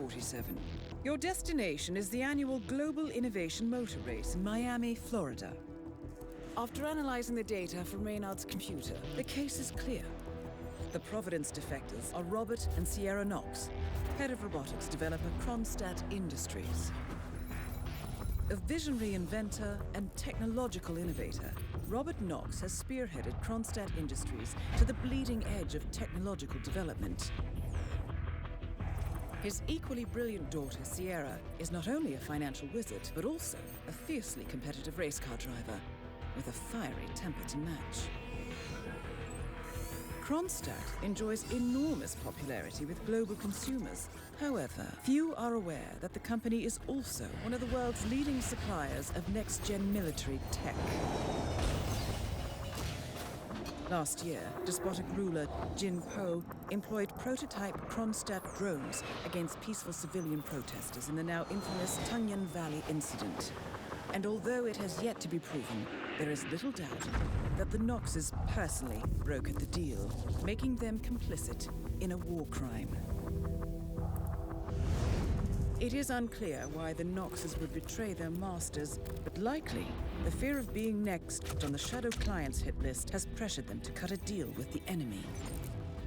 47. Your destination is the annual Global Innovation Motor Race in Miami, Florida. After analyzing the data from Reynard's computer, the case is clear. The Providence defectors are Robert and Sierra Knox, head of robotics developer Kronstadt Industries. A visionary inventor and technological innovator, Robert Knox has spearheaded Kronstadt Industries to the bleeding edge of technological development. His equally brilliant daughter, Sierra, is not only a financial wizard, but also a fiercely competitive race car driver with a fiery temper to match. Kronstadt enjoys enormous popularity with global consumers. However, few are aware that the company is also one of the world's leading suppliers of next-gen military tech. Last year, despotic ruler Jin Po employed prototype Kronstadt drones against peaceful civilian protesters in the now infamous Tungan Valley incident. And although it has yet to be proven, there is little doubt that the Knoxes personally brokered the deal, making them complicit in a war crime. It is unclear why the Knoxes would betray their masters, but likely the fear of being next on the Shadow Clients hit list has pressured them to cut a deal with the enemy.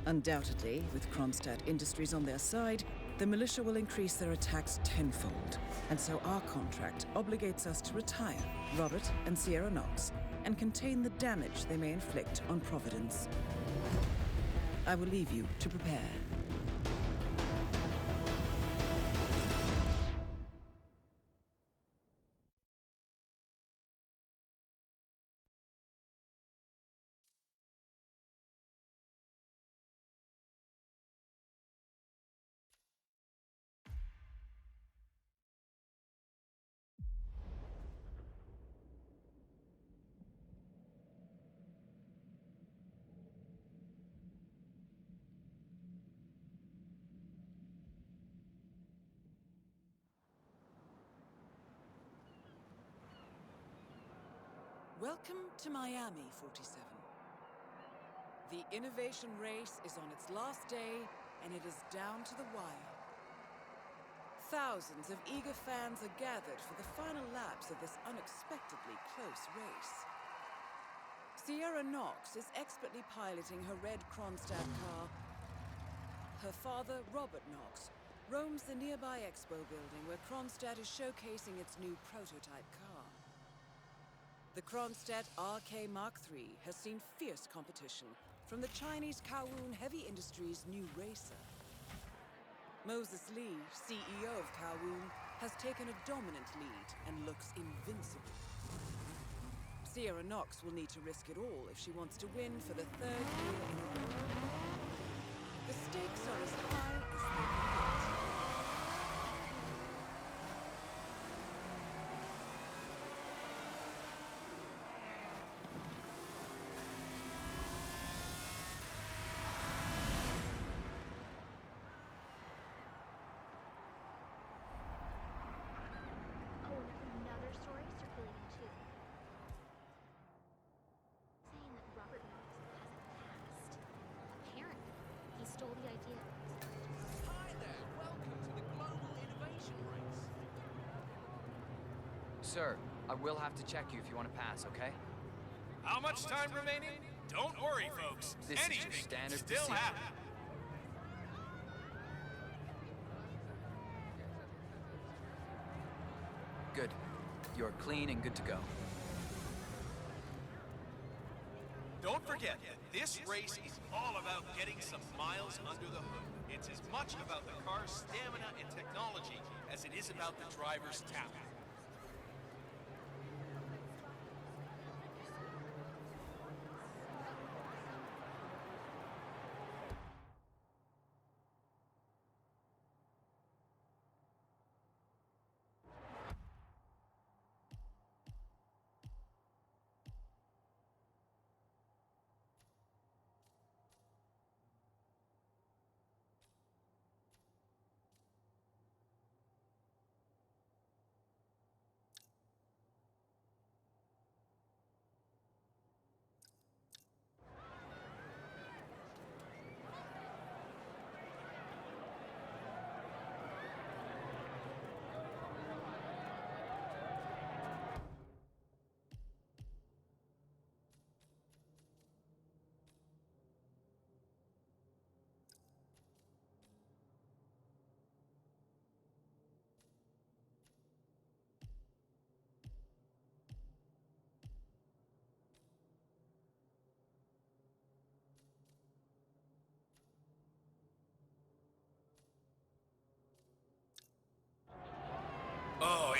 Undoubtedly, with Kronstadt Industries on their side, the militia will increase their attacks tenfold, and so our contract obligates us to retire Robert and Sierra Knox and contain the damage they may inflict on Providence. I will leave you to prepare. Welcome to Miami, 47. The innovation race is on its last day, and it is down to the wire. Thousands of eager fans are gathered for the final laps of this unexpectedly close race. Sierra Knox is expertly piloting her red Kronstadt car. Her father, Robert Knox, roams the nearby expo building where Kronstadt is showcasing its new prototype car. The Kronstadt RK Mark III has seen fierce competition from the Chinese Kowloon Heavy Industries' new racer. Moses Lee, CEO of Kowloon, has taken a dominant lead and looks invincible. Sierra Knox will need to risk it all if she wants to win for the third year in a row. The stakes are as high as they can get. Another story circulating too, saying that Robert Knox has a past. Apparently, he stole the idea. Hi there, welcome to the Global Innovation Race. Sir, I will have to check you if you want to pass, okay? How much time remaining? Don't worry, folks. This is Anything your standard can still procedure. happen. Good. You're clean and good to go. Don't forget, this race is all about getting some miles under the hood. It's as much about the car's stamina and technology as it is about the driver's talent.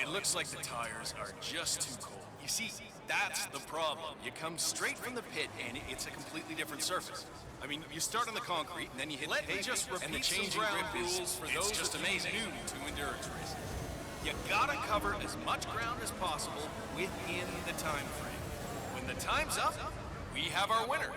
it looks like the tires are just too cold. You see, that's the problem. You come straight from the pit and it's a completely different surface. I mean, you start on the concrete and then you hit the pavement, and the changing grip rules for those just amazing new to endurance racing. You gotta cover as much ground as possible within the time frame. When the time's up, we have our winner.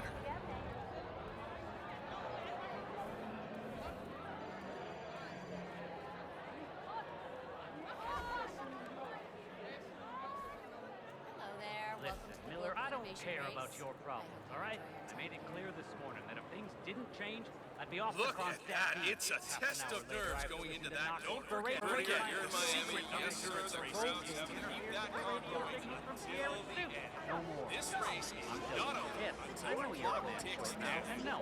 Hello there. Welcome to the Miller, Global I don't Innovation care Race. about your problems, all right? I made it clear this morning that if things didn't change, I'd be off Look the at that. It's a test of nerves going into that. Don't forget, you're in Miami. Yes, sir, the crowds have to keep that car going until the end. No more. This race is not over Yes, I until know the you're clock a man ticks now, down. and no,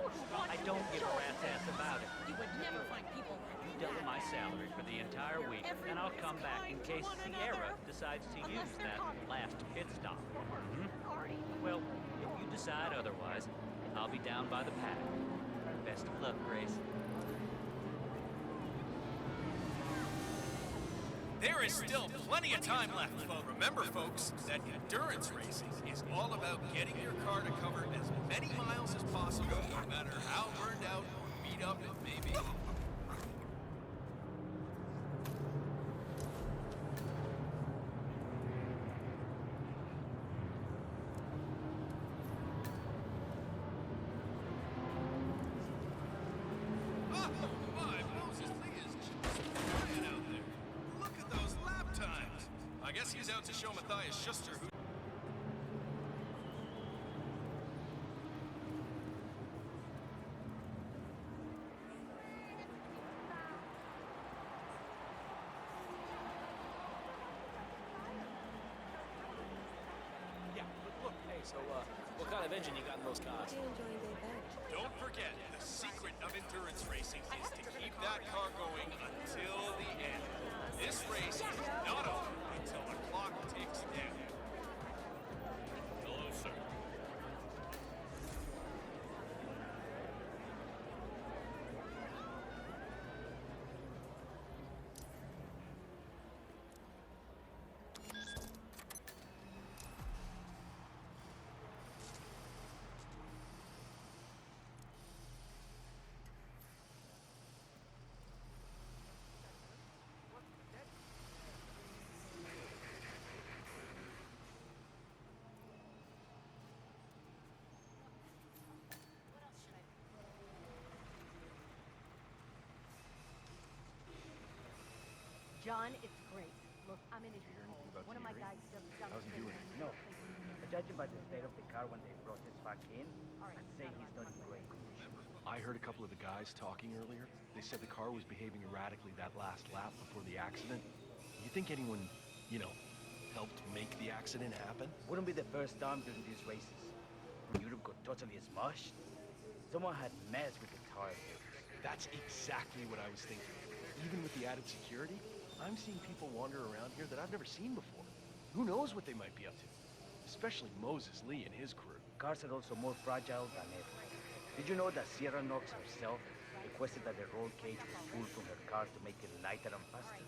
I don't give a rat's ass about it. You would never find people You double my salary for the entire week, and I'll come back in case Sierra decides to use that last pit stop. Well, if you decide otherwise, I'll be down by the paddock. Best of luck, Grace. There is still plenty of time left. Remember, folks, that endurance racing is all about getting your car to cover as many miles as possible, no matter how burned out or beat up it may be. Oh, my, Moses Lee is just flying out there. Look at those lap times. I guess he's out to show Matthias Schuster who... Yeah, look, hey, so, what kind of engine you got in those cars? Don't forget, the secret of endurance racing is to keep that car going until the end. This race is not over until the clock ticks down. Hello, sir. John, it's great. Look, I'm in a here. One of my guys just jumped. How's he doing? No. Judging by the state of the car when they brought this back in, I'd say he's done great. I heard a couple of the guys talking earlier. They said the car was behaving erratically that last lap before the accident. You think anyone, helped make the accident happen? Wouldn't be the first time during these races. When Europe got totally smushed, someone had messed with the tire. That's exactly what I was thinking. Even with the added security, I'm seeing people wander around here that I've never seen before. Who knows what they might be up to? Especially Moses Lee and his crew. Cars are also more fragile than ever. Did you know that Sierra Knox herself requested that the roll cage was pulled from her car to make it lighter and faster?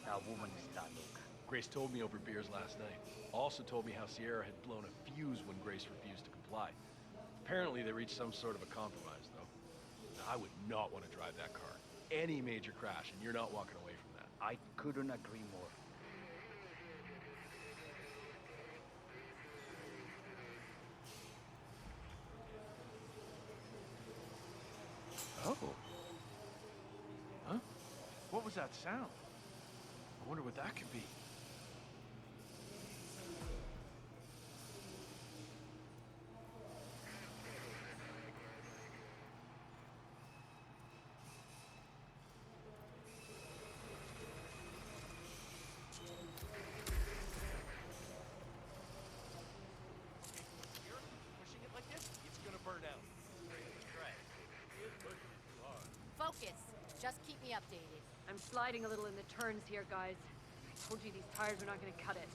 That woman is not loca. Grace told me over beers last night. Also told me how Sierra had blown a fuse when Grace refused to comply. Apparently they reached some sort of a compromise, though. Now, I would not want to drive that car. Any major crash, and you're not walking away from that. I couldn't agree more. Oh. Huh? What was that sound? I wonder what that could be. Pushing it like this, it's gonna burn out. Try it. Focus. Just keep me updated. I'm sliding a little in the turns here, guys. I told you these tires were not going to cut it.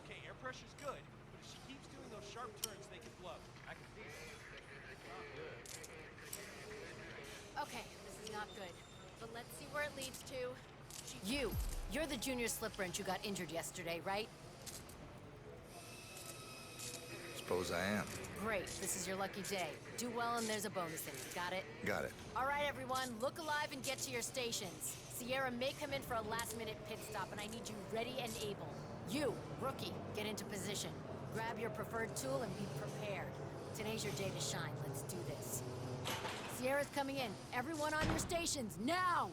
Okay, air pressure's good, but if she keeps doing those sharp turns but let's see where it leads to. You're the junior slip wrench who got injured yesterday, right? Suppose I am. Great, this is your lucky day. Do well and there's a bonus in it, got it? Got it. All right, everyone, look alive and get to your stations. Sierra may come in for a last-minute pit stop, and I need you ready and able. You, rookie, get into position. Grab your preferred tool and be prepared. Today's your day to shine. Let's do this. Sierra's coming in. Everyone on your stations, now!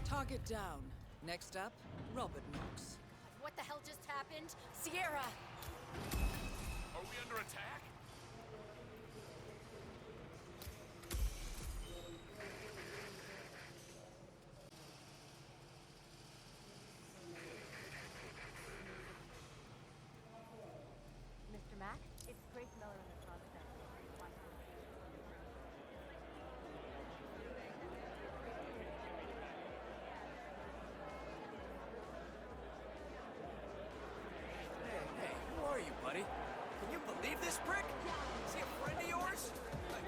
Target down. Next up, Robert Knox. What the hell just happened? Sierra! Are we under attack? Mr. Mack, it's Grace Miller in the front desk. Hey, who are you, buddy? Can you believe this prick? Is he a friend of yours?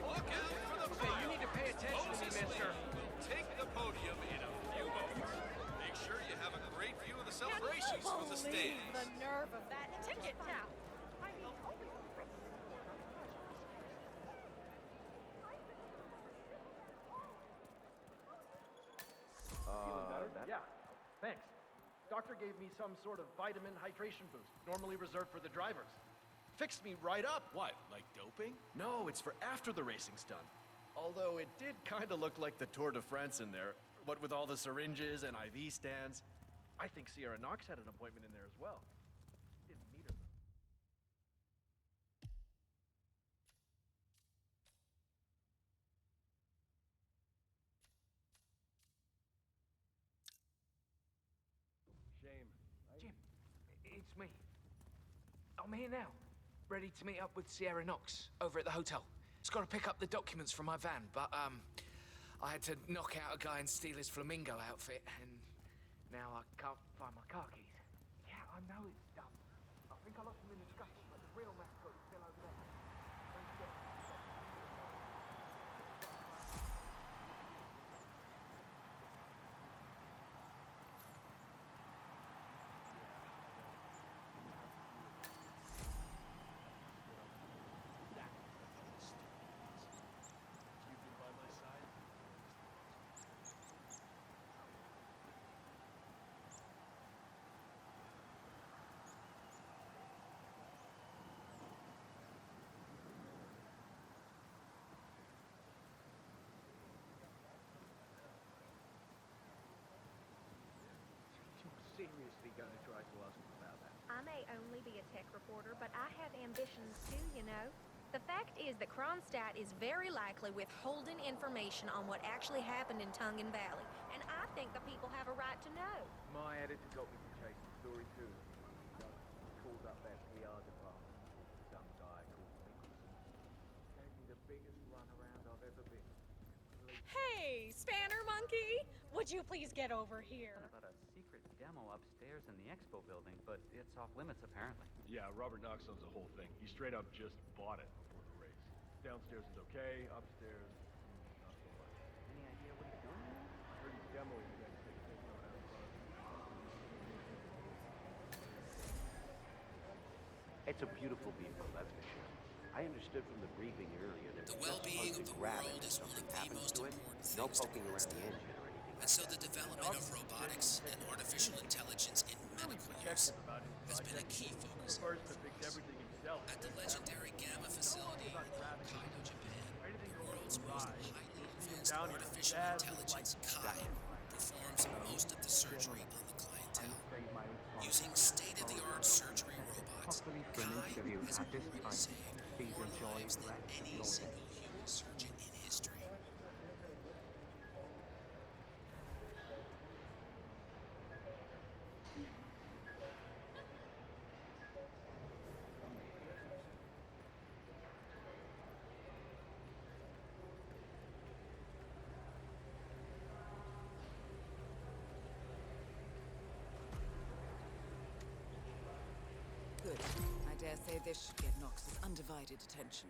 Look out for the Hey, you need to pay attention to me, mister. Will take the podium in a few moments. Make sure you have a great view of the celebrations from the stage. The nerve of that ticket now. Yeah, thanks. Doctor gave me some sort of vitamin hydration boost, normally reserved for the drivers. Fixed me right up. What, like doping? No, it's for after the racing's done. Although it did kind of look like the Tour de France in there, what with all the syringes and IV stands. I think Sierra Knox had an appointment in there as well. Didn't meet her, though. Shame. Jim, it's me. I'm here now, ready to meet up with Sierra Knox over at the hotel. Just got to pick up the documents from my van, but I had to knock out a guy and steal his flamingo outfit, and now I can't find my car keys. Yeah, I know it's dumb. I think I lost them in the scuffle, but the real mascot is still over there. Don't forget. Seriously gonna try to ask him about that. I may only be a tech reporter, but I have ambitions too, you know. The fact is that Kronstadt is very likely withholding information on what actually happened in Tungan Valley, and I think the people have a right to know. My editor got me to chase the story too. Called up their PR department. Some guy called Nicholson. Gave me the biggest runaround I've ever been. Hey, Spanner Monkey! Would you please get over here? About a secret demo upstairs in the expo building, but it's off limits apparently. Yeah, Robert Knox owns the whole thing. He straight up just bought it before the race. Downstairs is okay, upstairs, not so much. Any idea what he's doing? I heard he's demoing the next big thing coming out of front. It's a beautiful vehicle, that's for sure. I understood from the briefing earlier that the well-being of the world is one of the most important things to Kronstadt. And so the development of robotics and artificial intelligence in medical use has been a key focus at the legendary Gamma facility in Hokkaido, Japan. The world's most highly advanced artificial intelligence, Kai, performs most of the surgery on the clientele. Using state-of-the-art surgery robots, Kai has reportedly saved more lives than any single human surgeon in history. Good. I dare say this should get Knox's undivided attention.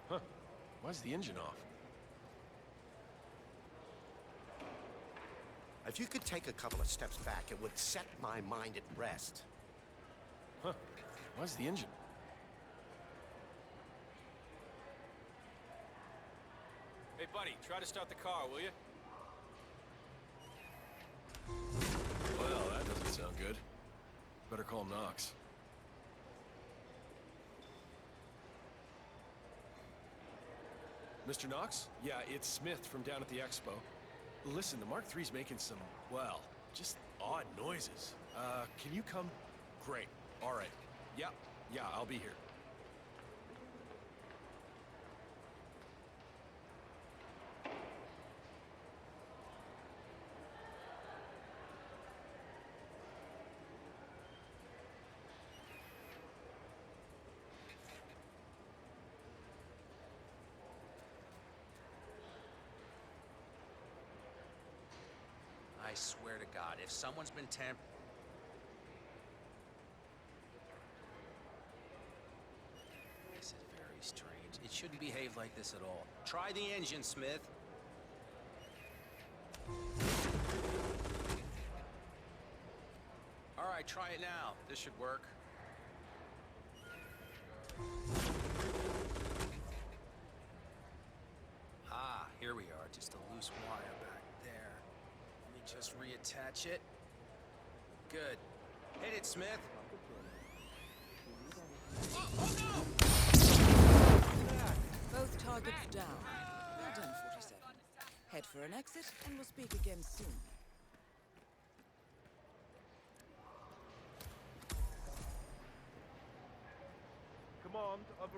Huh. Why's the engine off? If you could take a couple of steps back, it would set my mind at rest. Huh. Why's the engine? Hey, buddy, try to start the car, will you? Well, that doesn't sound good. Better call Knox. Mr. Knox? Yeah, it's Smith from down at the expo. Listen, the Mark III's making some, well, just odd noises. Can you come? Great. All right. Yeah, I'll be here. I swear to God, if someone's been This is very strange. It shouldn't behave like this at all. Try the engine, Smith. All right, try it now. This should work. Ah, here we are. Just a loose wire back there. Let me just reattach it. Good. Hit it, Smith. Both targets down. Well done, 47. Head for an exit, and we'll speak again soon. Command, I've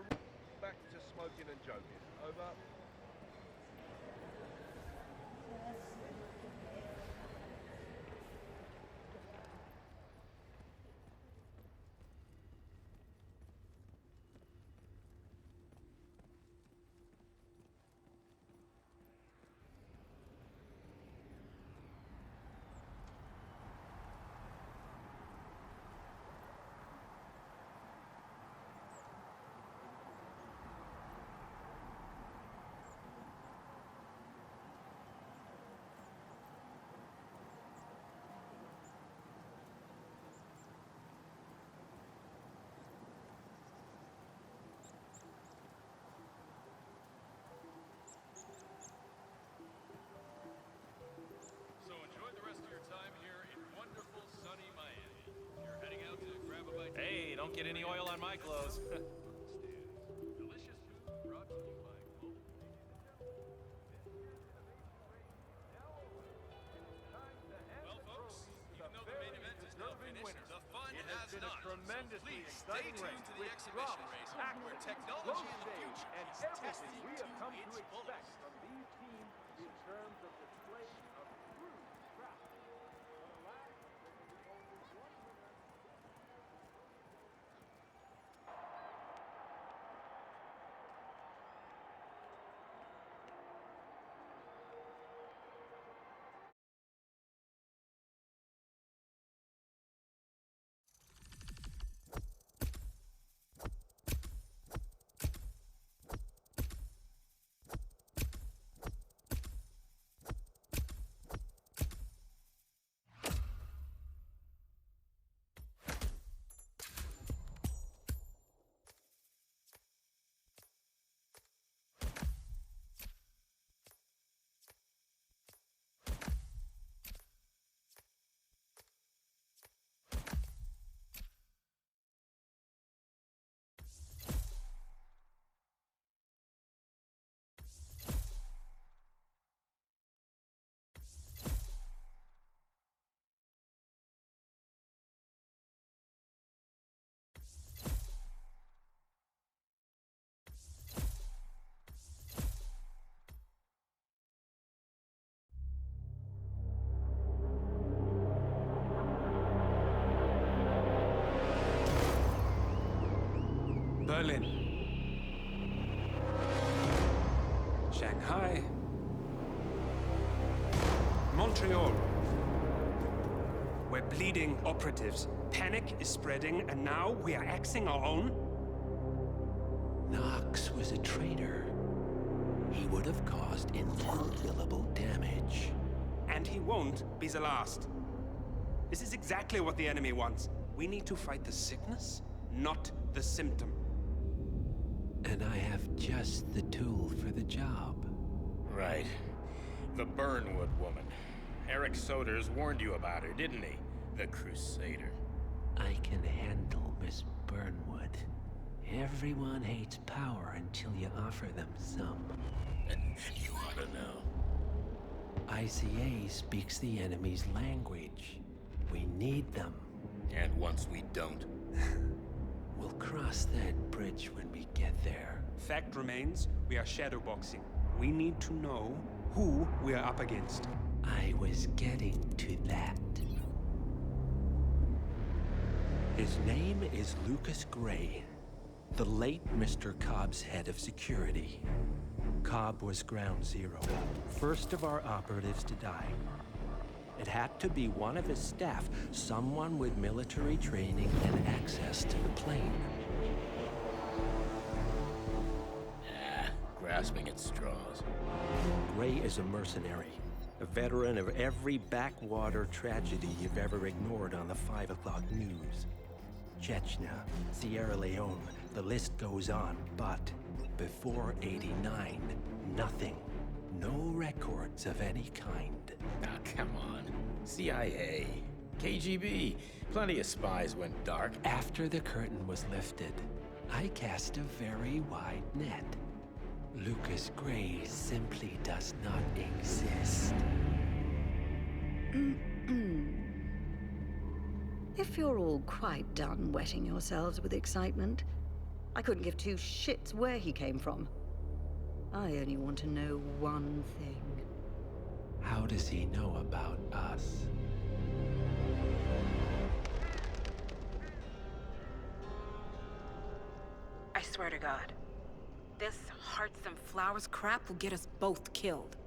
back to smoking and joking. Over. So enjoy the rest of your time here in wonderful, sunny Miami. You're heading out to grab a bite. Hey, don't get any oil on my clothes. Delicious food brought to you by Global. Well, folks, even though the main event is now finished, the fun has not. Tremendously So please stay exciting tuned race to the with exhibition drama, race, action, where technology in the road future stage, and is everything tested we have come to to its expect fullest. from these teams in terms of display of true track. Berlin, Shanghai, going on? We're bleeding operatives. Panic is spreading, and now we are axing our own? Knox was a traitor. He would have caused incalculable damage. And he won't be the last. This is exactly what the enemy wants. We need to fight the sickness, not the symptom. And I have just the tool for the job. Right. The Burnwood woman. Eric Soders warned you about her, didn't he? The Crusader. I can handle Miss Burnwood. Everyone hates power until you offer them some. And you ought to know. ICA speaks the enemy's language. We need them. And once we don't? We'll cross that bridge when we get there. Fact remains, we are shadowboxing. We need to know who we are up against. I was getting to that. His name is Lucas Gray, the late Mr. Cobb's head of security. Cobb was ground zero, first of our operatives to die. It had to be one of his staff, someone with military training and access to the plane. Grasping at straws. Gray is a mercenary, a veteran of every backwater tragedy you've ever ignored on the 5 o'clock news. Chechnya, Sierra Leone, the list goes on, but before '89, nothing. No records of any kind. Ah, come on. CIA, KGB, plenty of spies went dark. After the curtain was lifted, I cast a very wide net. Lucas Gray simply does not exist. If you're all quite done wetting yourselves with excitement, I couldn't give two shits where he came from. I only want to know one thing. How does he know about us? I swear to God, this hearts and flowers crap will get us both killed.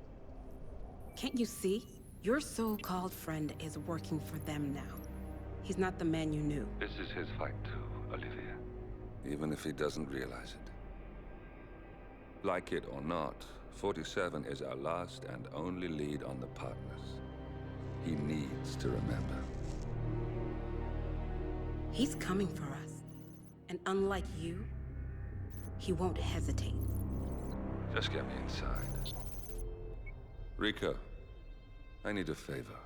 Can't you see? Your so-called friend is working for them now. He's not the man you knew. This is his fight too, Olivia. Even if he doesn't realize it. Like it or not, 47 is our last and only lead on the partners. He needs to remember. He's coming for us. And unlike you, he won't hesitate. Just get me inside. Rico, I need a favor.